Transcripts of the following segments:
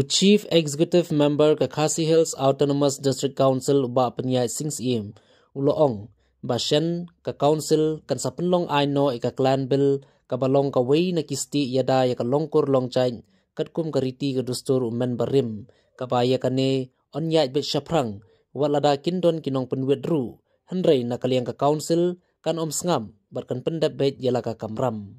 Chief Executive Member ka Khasi Hills Autonomous District Council ba penyai Singsim uloong basyan ka council kan sa penlong aino ika clan bill ka balong ka wei na kisti yada ya ka longkur long chain katkum kariti ka dustur umen barim ka baya kane onyai bet shaprang walada kindon kinong penwet ru hendrai na kaliang ka council kan sngam barkan pendap bet yala ka kamram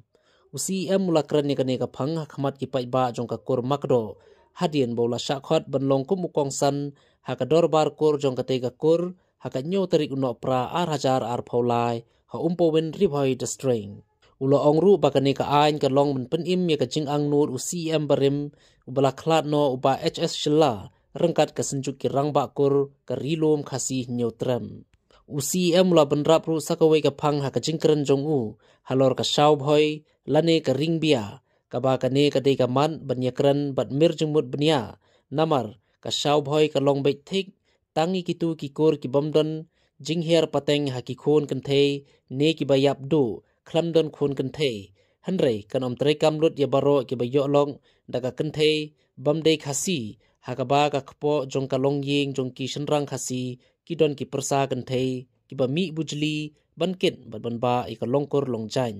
UCM mulakran ni kane ka phang hakmat ki pai ba jong ka kor makdo hadian bola shakhot banlong kumukong san hakador bar kor jong ka tega kor hakanyo tarik uno pra hajar paulai ha wen ribhoi the string ulo ongru bakane ka ain ka long men penim ya ka jingang nur UCM barim ubala khlat no uba HS shilla rengkat ka senjuk ki rangba kor ka rilom khasi nyotrem UCM la benrap ru sakawe ka phang ha ka jingkren jong u halor ka shaw bhoi lane ka ringbia kaba kane ka de ka man banyakran bat mir jengmut benia namar ka shaw bhoi ka long bet thik tangi kitu ki kor ki bomdon jingher pateng ha ki khon kan the ne ki bayap do khlamdon khon kan the hanrei kanom tre kamlut ya baro ki bayo long daga kan the bamde khasi ha ka ba ka khpo jong ka long ying jong ki shenrang khasi ki don ki persa kan the ki ba mi bujli bankin bat banba i ka longkor long jain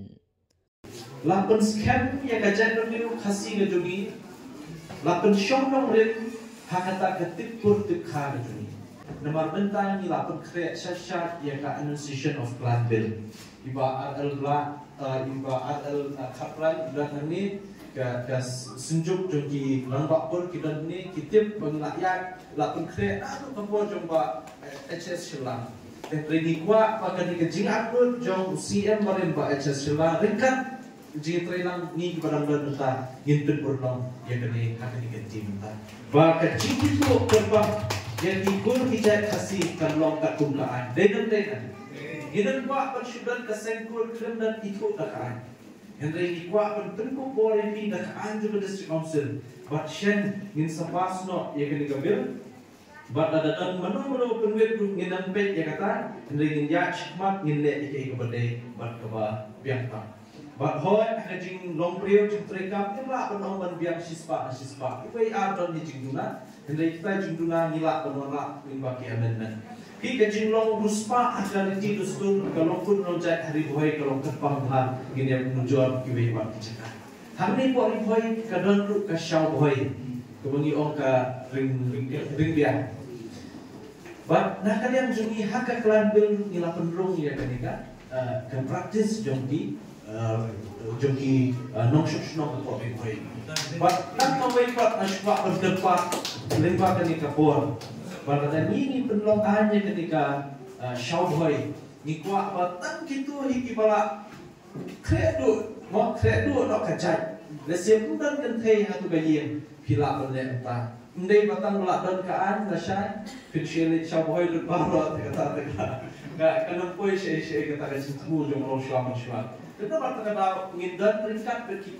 lapan scam ya kajan dulu khasi ke jogi lapan shonong rin hakata ketip pur tukha ke jogi nomor bentang ni lapan kre syashat ya ka annunciation of plan bill iba al khapran dan ni ka senjuk jogi lambak pur kidan ni kitip penglakyak lapan kre adu kapo jomba HS Shilla Reni kwa pakai kejing aku jong CM marin ba HS Shilla ringkat jika terang ni kepada mereka ngintip bernong yang kini akan diganti mentah. Bahkan jika itu terbang yang dikur hijau kasih kalong katungkaan. Dengan Ginan kuat pensyudan kesengkur krem dan ikut dakaan. Henry kuat pentenku boleh ni dakaan juga district council. But shen ngin sapasno yang kini gambil. But ada dan menu penwet nginan pet yang kata Henry ngin yach mat ngin le ikai kepada bat keba biangtang. But hoy hajing long period jing trekam ila penomban biang sispa. Ipai ardon ni jingduna, hendai kita jingduna nila penolak limbaki amendment. Ki kajing long ruspa akan di dustur kalau pun lonjat hari hoy kalau kepang ha gini menunjuk kibai bang kicakan. Hari po hari hoy kadon ru ka shaw hoy. Kebangi ong ka ring biang. But nak kalian jungi hak klan bil nila penrung ya kanika kan praktis jongki jogi nongshuk nong ko be koi but tak mau ikut aswa berdebat lembaga ni kapor pada ini penlong hanya ketika shawboy ni kuat batang gitu hiki bala kredo no kajat lesem dan kan thei hatu gayen pila bele ta ndai batang bala dan kaan nasai pinchele shawboy lut baro kata kana poi she kata kan situ jong ro shlam kita berkata ngindan peringkat bagi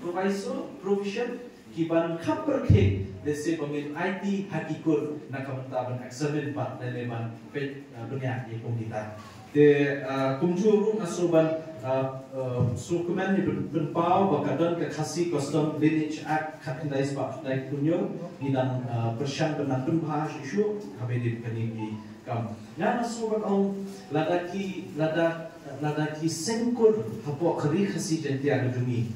provision kiban kaper ke desi pengin IT hakikur nak kementaban eksamen pat leman pet dunia di komunitas de kumjuru asuban sukumen ni berpau bakadan ke khasi custom lineage act khatindai sebab dai kunyo nidan persyan benan bahas isu habedi kini kam na asuban on ladaki sengkur hapo kari khasi jentia gedungi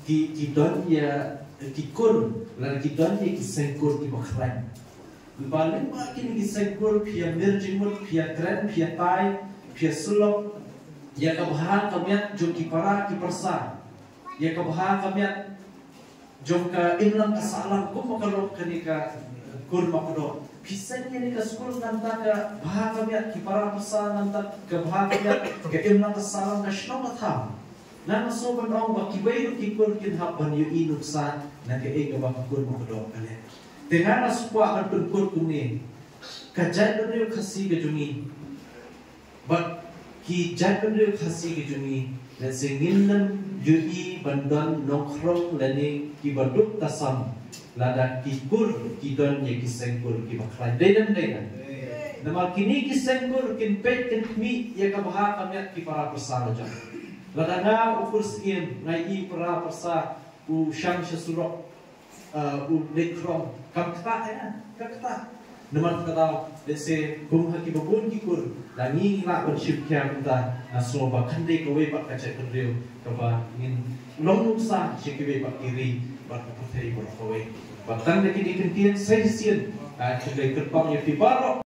ki don ya ki kun ladaki don ya ki sengkur ki bakhran balik ba ki sengkur pia merjimut pia kran pia tai pia sulok ya kabha kamyat jom ki para ki persa ya kabha kamyat jom ka imlang kasalam ko makalok kanika kur makdo pisanya ni ka skul nanta ka bahagamya ki para persa nanta ka bahagamya ka imlang kasalam ka shnong atham na masoban ong ba kibai ki kur kin hapan yu inuksan na ka e ka ba kur makdo kale dengan aswa kan penkur kuni ka jadre khasi ke juni but ki jadre khasi ke juni na singinan yu i bandan nokhrong lani ki baduk tasam lada kikur kidon ye kisengkur ki baklan dedan nama kini kisengkur kin pet kin mi ye kabha kamyat ki para persara jang lada nga ukur skin ngai i para persa u sham shasurok lekrom kam kata ya kata Naman kataw, dese kung hakibabun kikur, langi la worship kaya kita naso ba kande kawe ba kacay kandrio kaba ngin long sa sikiwe ba kiri ba kapatay ba kawe. Ba kande kini kintiyan sa hisiyan, at kagay kerpang yung pibaro.